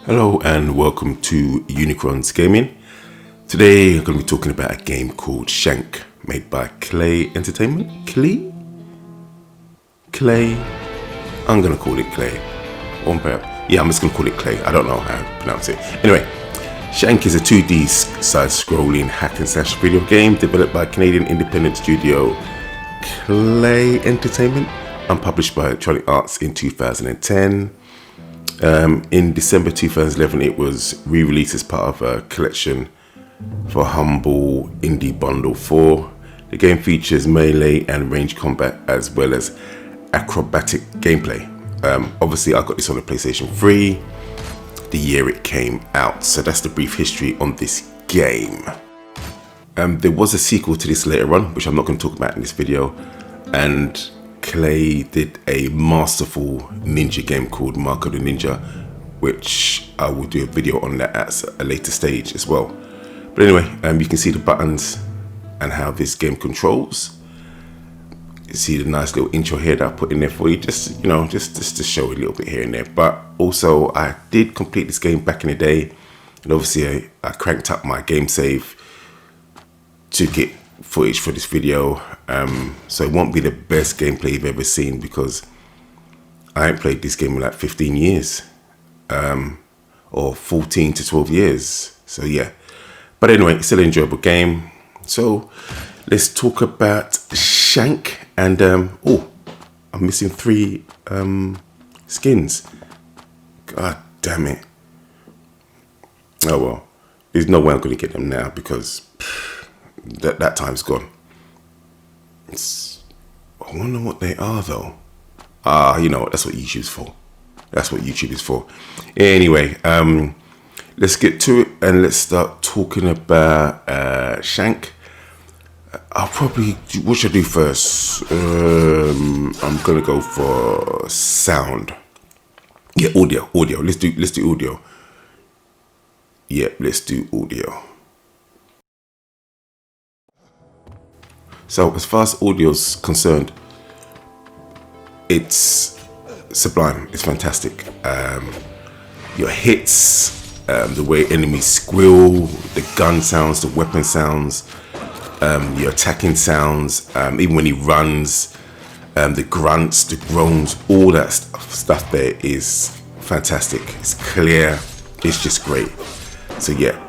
Hello and welcome to Unikron's Gaming. Today I'm going to be talking about a game called Shank, made by Klei Entertainment. Klei? I'm going to call it Klei. Yeah, I'm just going to call it Klei. I don't know how to pronounce it. Anyway, Shank is a 2D side-scrolling hack and slash video game developed by Canadian independent studio Klei Entertainment and published by Electronic Arts in 2010. In December 2011, it was re-released as part of a collection for Humble Indie Bundle 4. The game features melee and range combat as well as acrobatic gameplay. Obviously, I got this on the PlayStation 3, the year it came out. So that's the brief history on this game. There was a sequel to this later on, which I'm not going to talk about in this video. And Klei did a masterful ninja game called Mark of the Ninja, which I will do a video on that at a later stage as well. But anyway, you can see the buttons and how this game controls. You see the nice little intro here that I put in there for you, just to show a little bit here and there. But also, I did complete this game back in the day, and obviously I cranked up my game save to get footage for this video. So it won't be the best gameplay you've ever seen because I ain't played this game in like 15 years, or 14 to 12 years. So yeah, but anyway, still an enjoyable game. So let's talk about Shank. And I'm missing 3 skins. God damn it. Oh well, there's no way I'm going to get them now because that time's gone. I wonder what they are though. You know what, that's what YouTube's for. That's what YouTube is for. Anyway, let's get to it and let's start talking about Shank. I'll probably, what should I do first? I'm gonna go for sound. Yeah, audio. Let's do audio. Yeah, let's do audio. So as far as audio's concerned, it's sublime. It's fantastic. Your hits, the way enemies squeal, the gun sounds, the weapon sounds, your attacking sounds, even when he runs, the grunts, the groans, all that stuff there is fantastic. It's clear. It's just great. So yeah.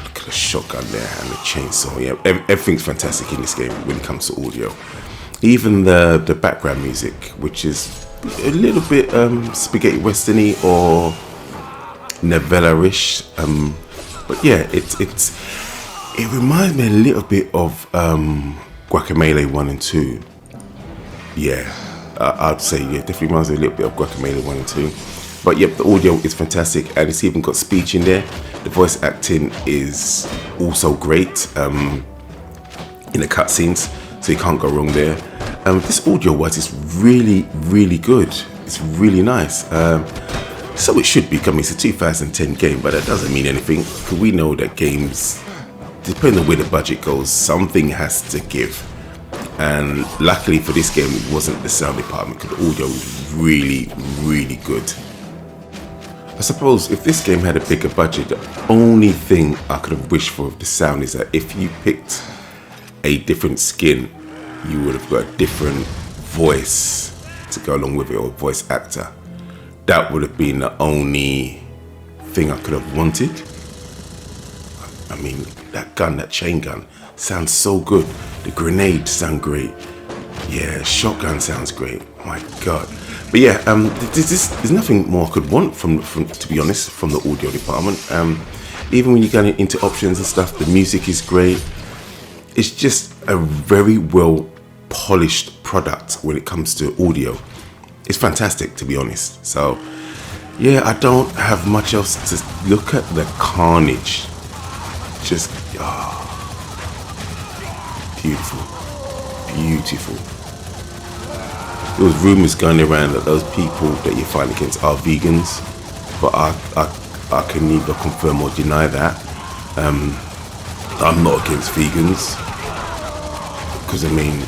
Look at the shotgun there and the chainsaw. Yeah, everything's fantastic in this game when it comes to audio. Even the background music, which is a little bit spaghetti westerny or novella-ish. But yeah, it reminds me a little bit of Guacamelee 1 and 2. Yeah, I'd say yeah, definitely reminds me a little bit of Guacamelee 1 and 2. But yep, the audio is fantastic, and it's even got speech in there. The voice acting is also great in the cutscenes, so you can't go wrong there. This audio-wise is really, really good. It's really nice. So it should be. I mean, it's a 2010 game, but that doesn't mean anything, because we know that games, depending on where the budget goes, something has to give. And luckily for this game, it wasn't the sound department, because the audio was really, really good. I suppose if this game had a bigger budget, the only thing I could have wished for with the sound is that if you picked a different skin, you would have got a different voice to go along with it, or voice actor. That would have been the only thing I could have wanted. I mean, that gun, that chain gun, sounds so good. The grenades sound great. Yeah, shotgun sounds great. Oh my God. But yeah, there's nothing more I could want from, to be honest, from the audio department. Even when you get into options and stuff, the music is great. It's just a very well polished product when it comes to audio. It's fantastic, to be honest. So yeah, I don't have much else to look at. The carnage, just beautiful. There was rumors going around that those people that you fight against are vegans, but I can neither confirm or deny that. I'm not against vegans, because I mean,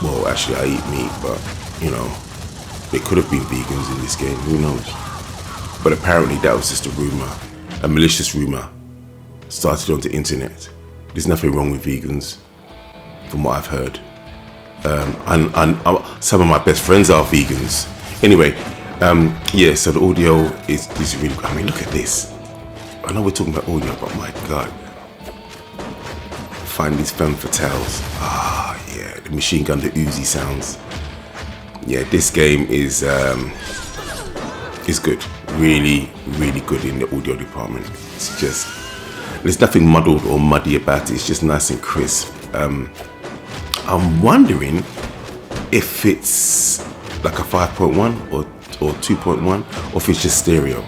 well, actually I eat meat, but you know, they could have been vegans in this game, who knows. But apparently that was just a rumor, a malicious rumor started on the internet. There's nothing wrong with vegans, from what I've heard. And some of my best friends are vegans. Anyway, yeah, so the audio is really, I mean, look at this. I know we're talking about audio, but my God. Find these femme fatales. Ah, yeah, the machine gun, the Uzi sounds. Yeah, this game is good. Really, really good in the audio department. It's just, there's nothing muddled or muddy about it. It's just nice and crisp. I'm wondering if it's like a 5.1 or 2.1, or if it's just stereo.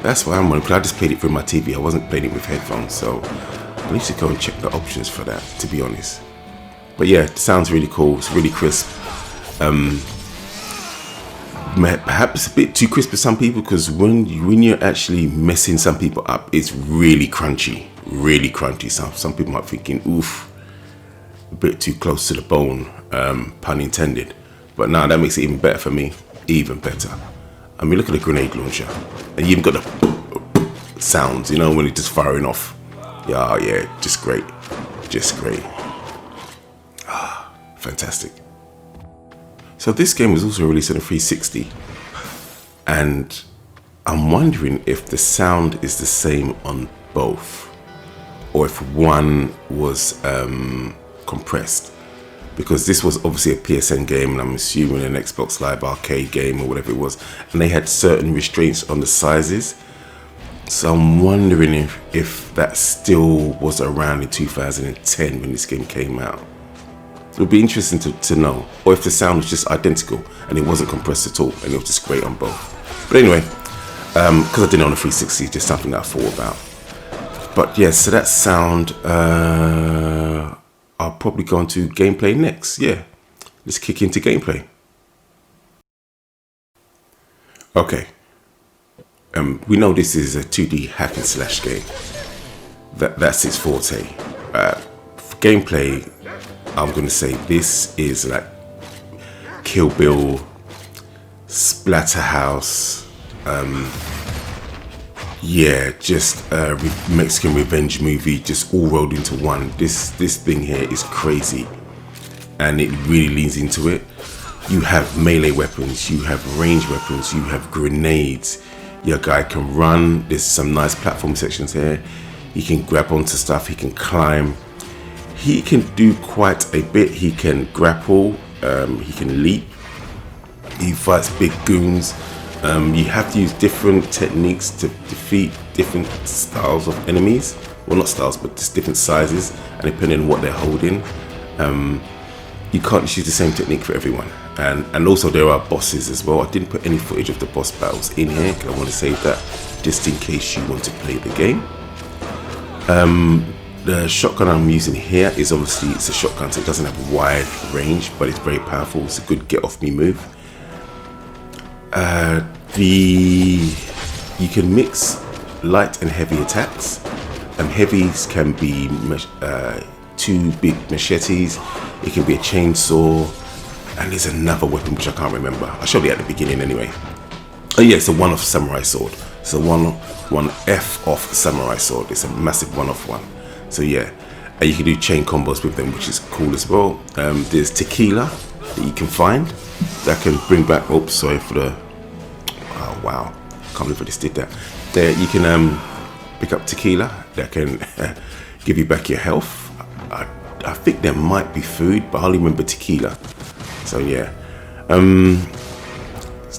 That's why I'm wondering, because I just played it through my TV. I wasn't playing it with headphones, so I need to go and check the options for that, to be honest. But yeah, it sounds really cool. It's really crisp. Perhaps a bit too crisp for some people, because when you're actually messing some people up, it's really crunchy, really crunchy. Some people might be thinking, oof, a bit too close to the bone, pun intended. But now that makes it even better for me, even better. I mean, look at the grenade launcher, and you even got the sounds, you know, when it's just firing off. Yeah, just great, just great. Ah, fantastic. So this game was also released on a 360, and I'm wondering if the sound is the same on both, or if one was compressed, because this was obviously a PSN game, and I'm assuming an Xbox Live Arcade game or whatever it was, and they had certain restraints on the sizes. So I'm wondering if that still was around in 2010 when this game came out. It would be interesting to know, or if the sound was just identical and it wasn't compressed at all and it was just great on both. But anyway, because I didn't own a 360, just something that I thought about. But yeah, so that sound, I'll probably go into gameplay next. Yeah, let's kick into gameplay. Okay, we know this is a 2D hack and slash game. That's its forte. For gameplay, I'm gonna say this is like Kill Bill, Splatterhouse, yeah, just a Mexican revenge movie, just all rolled into one. This thing here is crazy, and it really leans into it. You have melee weapons, you have range weapons, you have grenades. Your guy can run. There's some nice platform sections here. He can grab onto stuff, he can climb. He can do quite a bit. He can grapple, he can leap. He fights big goons. You have to use different techniques to defeat different styles of enemies. Well, not styles, but just different sizes, and depending on what they're holding. You can't just use the same technique for everyone. And also there are bosses as well. I didn't put any footage of the boss battles in here, because I want to save that just in case you want to play the game. The shotgun I'm using here is obviously, it's a shotgun, so it doesn't have a wide range, but it's very powerful. It's a good get off me move. You can mix light and heavy attacks. Heavies can be 2 big machetes. It can be a chainsaw, and there's another weapon which I can't remember. I showed it at the beginning anyway. Oh yeah, it's a one-off samurai sword. It's a one F-off samurai sword. It's a massive one-off one. So yeah, and you can do chain combos with them, which is cool as well. There's tequila that you can find that can bring back. Oops, sorry for the. Oh wow, can't believe I just did that. There you can pick up tequila that can give you back your health. I think there might be food, but I only remember tequila. So yeah,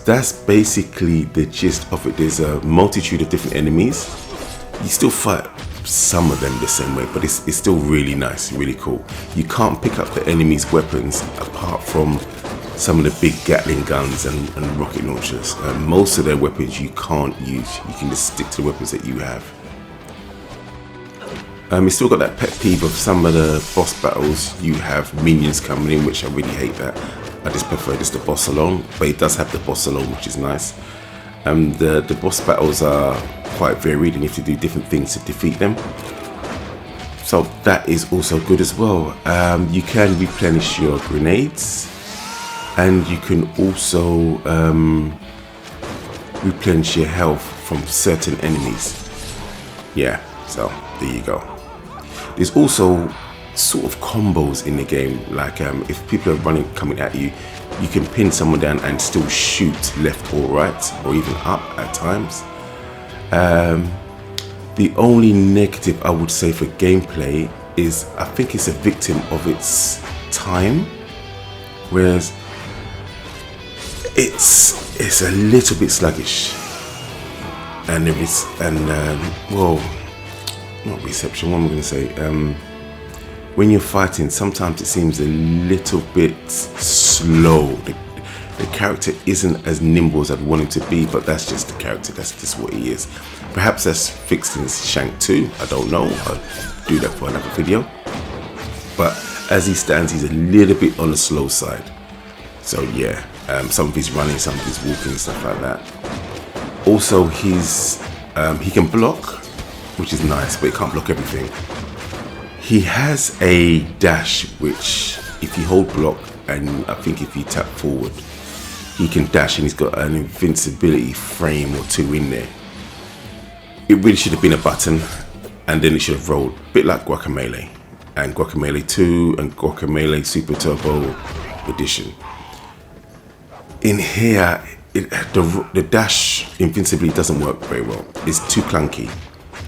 that's basically the gist of it. There's a multitude of different enemies. You still fight some of them the same way, but it's still really nice, really cool. You can't pick up the enemy's weapons apart from some of the big Gatling guns and rocket launchers. Most of their weapons you can't use. You can just stick to the weapons that you have. You still got that pet peeve of some of the boss battles. You have minions coming in, which I really hate that. I just prefer just the boss alone, but it does have the boss alone, which is nice. The boss battles are quite varied, and you have to do different things to defeat them. So that is also good as well. You can replenish your grenades, and you can also replenish your health from certain enemies. Yeah, so there you go. There's also sort of combos in the game, like if people are coming at you, you can pin someone down and still shoot left or right, or even up at times. The only negative I would say for gameplay is I think it's a victim of its time, whereas it's a little bit sluggish, and there is well, not reception, what am I going to say, when you're fighting sometimes it seems a little bit slow. The character isn't as nimble as I'd want him to be, but that's just the character, that's just what he is. Perhaps that's fixed in Shank 2, I don't know, I'll do that for another video. But as he stands, he's a little bit on the slow side. So yeah, some of his running, some of his walking, stuff like that. Also he can block, which is nice, but he can't block everything. He has a dash, which if you hold block, and I think if you tap forward, he can dash, and he's got an invincibility frame or two in there. It really should have been a button, and then it should have rolled, a bit like Guacamelee, and Guacamelee 2 and Guacamelee Super Turbo Edition. In here, the dash invincibility doesn't work very well. It's too clunky,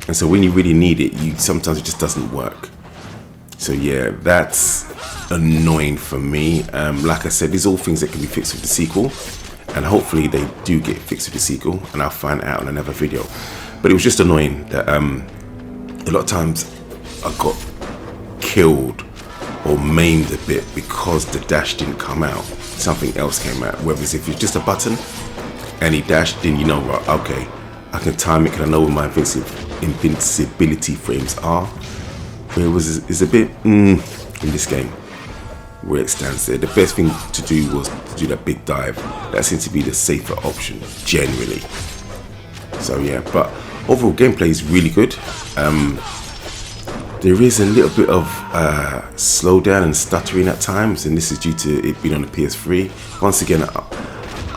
and so when you really need it, sometimes it just doesn't work. So yeah, that's annoying for me. Like I said, these are all things that can be fixed with the sequel, and hopefully they do get fixed with the sequel, and I'll find out in another video. But it was just annoying that a lot of times I got killed or maimed a bit because the dash didn't come out. Something else came out. Whereas if it's just a button and he dashed, then you know, right, okay, I can time it because I know where my invincibility frames are. Where it is a bit in this game where it stands there. The best thing to do was to do that big dive. That seems to be the safer option generally. So yeah, but overall gameplay is really good. There is a little bit of slowdown and stuttering at times, and this is due to it being on the PS3. Once again,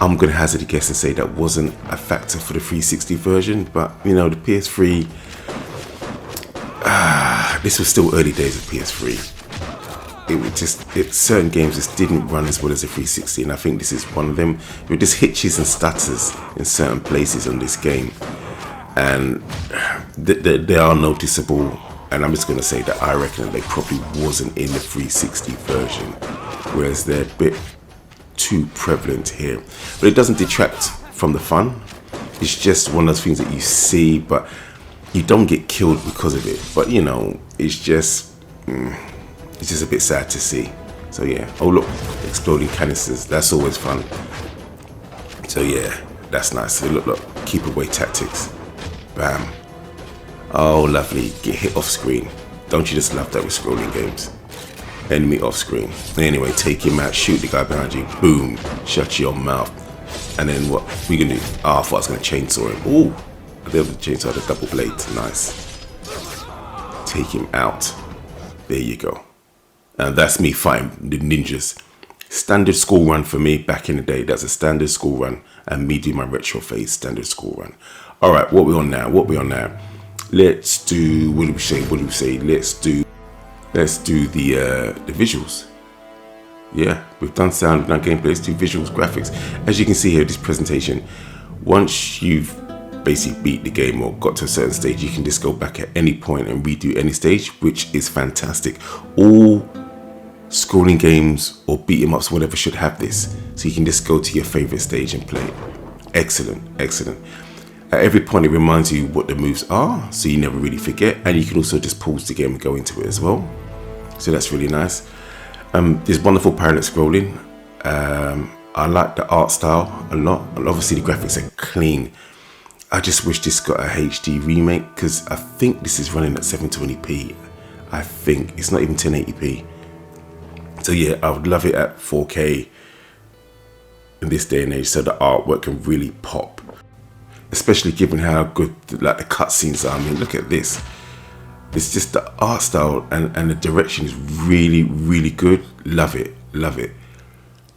I'm going to hazard a guess and say that wasn't a factor for the 360 version, but you know, the PS3, this was still early days of PS3. Certain games just didn't run as well as the 360, and I think this is one of them. There were just hitches and stutters in certain places on this game, and they are noticeable. And I'm just going to say that I reckon they probably wasn't in the 360 version, whereas they're a bit too prevalent here. But it doesn't detract from the fun. It's just one of those things that you see, but you don't get killed because of it. But you know, it's just a bit sad to see. So yeah. Oh look, exploding canisters. That's always fun. So yeah, that's nice. So look, keep away tactics. Bam. Oh, lovely. Get hit off screen. Don't you just love that with scrolling games? Enemy off screen. Anyway, take him out. Shoot the guy behind you. Boom. Shut your mouth. And then what we gonna do? Oh, I thought I was gonna chainsaw him. Ooh. There was a chainsaw, the double blade. Nice. Take him out. There you go. And that's me fighting the ninjas. Standard school run for me back in the day. That's a standard school run. And me doing my retro phase standard school run. Alright, what we on now? Let's do, what do we say? Let's do the visuals. Yeah, we've done sound, we've done gameplay. Let's do visuals, graphics. As you can see here, this presentation, once you've basically beat the game or got to a certain stage, you can just go back at any point and redo any stage, which is fantastic. All scrolling games or beat 'em ups, whatever, should have this, so you can just go to your favorite stage and play it. Excellent. At every point it reminds you what the moves are, so you never really forget, and you can also just pause the game and go into it as well. So that's really nice. There's wonderful parallel scrolling. I like the art style a lot, and obviously the graphics are clean. I just wish this got a HD remake, because I think this is running at 720p. I think it's not even 1080p. So yeah, I would love it at 4K in this day and age, so the artwork can really pop. Especially given how good like the cutscenes are. I mean, look at this. It's just the art style and the direction is really good. Love it.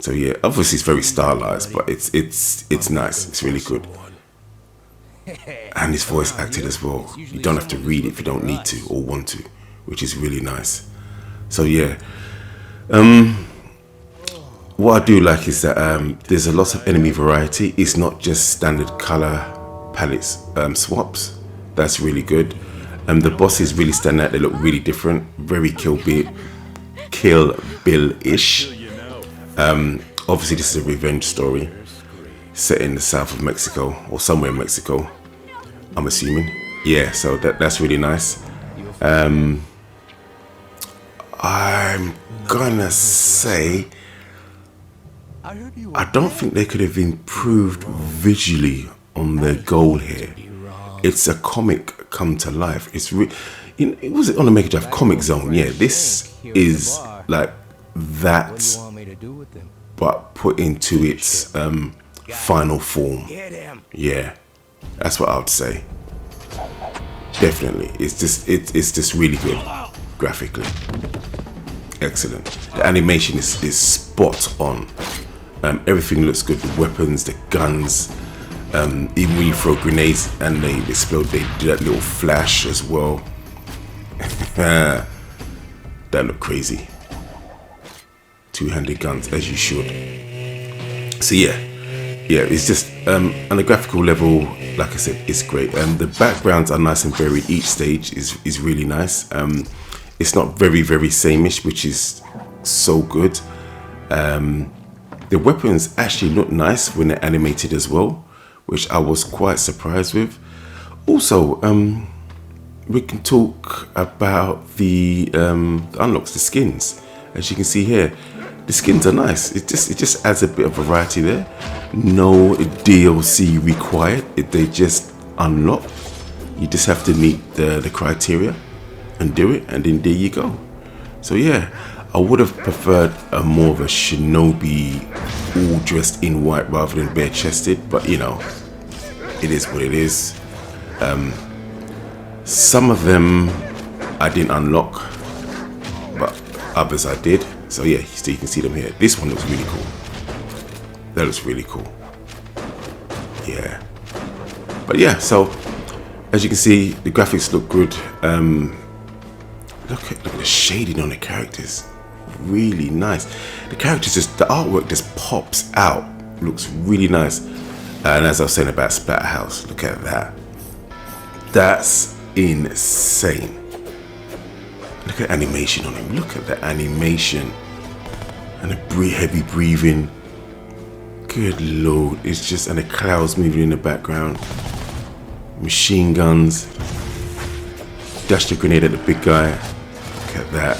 So yeah, obviously it's very stylized, but it's nice. It's really good. and his voice acted as well. You don't have to read it if you don't need to or want to, which is really nice. So yeah, what I do like is that there's a lot of enemy variety. It's not just standard color palettes swaps. That's really good. The bosses really stand out. They look really different, very Kill Bill-ish. Obviously this is a revenge story set in the south of Mexico or somewhere in Mexico, I'm assuming. Yeah, so that's really nice. I'm gonna say I don't think they could have improved visually on their goal here. It's a comic come to life. It's it was on the Mega Drive Comic Zone. Yeah, this is like that, but put into its final form. Yeah, that's what I would say. Definitely, it's just really good graphically. Excellent. The animation is spot on. Everything looks good. The weapons, the guns. Even when you throw grenades and they explode, they do that little flash as well. That looked crazy. Two-handed guns, as you should. So yeah, it's just on a graphical level, like I said, it's great. The backgrounds are nice and varied. Each stage is really nice. It's not very sameish, which is so good. The weapons actually look nice when they're animated as well, which I was quite surprised with. Also, we can talk about the unlocks, the skins. As you can see here, the skins are nice. It just adds a bit of variety there. No DLC required. They just unlock. You just have to meet the criteria and do it, and then there you go. So yeah, I would have preferred a more of a shinobi, all dressed in white rather than bare chested, but you know, it is what it is. Some of them I didn't unlock, but others I did. So yeah, so you can see them here. This one looks really cool. That looks really cool. Yeah. But yeah, so as you can see, the graphics look good. Look at the shading on the characters. Really nice. The characters the artwork just pops out. Looks really nice. And as I was saying about Splatterhouse, look at that. That's insane. Look at animation on him. Look at the animation. And the heavy breathing. Good lord. It's just, and the clouds moving in the background. Machine guns. Dash the grenade at the big guy. Look at that.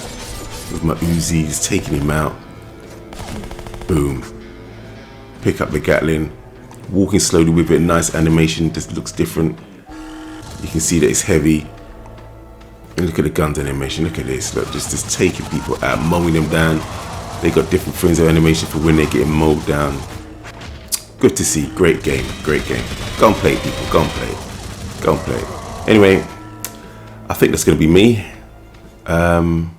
With my Uzi, he's taking him out. Boom. Pick up the Gatling. Walking slowly with it. Nice animation. Just looks different. You can see that it's heavy. And look at the guns animation. Look at this. Look, just taking people out, mowing them down. They got different frames of animation for when they're getting mowed down. Good to see. Great game. Great game. Go and play it, people. Go and play it. Go and play it. Anyway, I think that's going to be me. I'm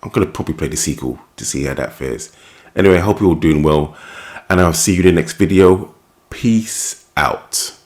going to probably play the sequel to see how that fares. Anyway, I hope you're all doing well. And I'll see you in the next video. Peace out.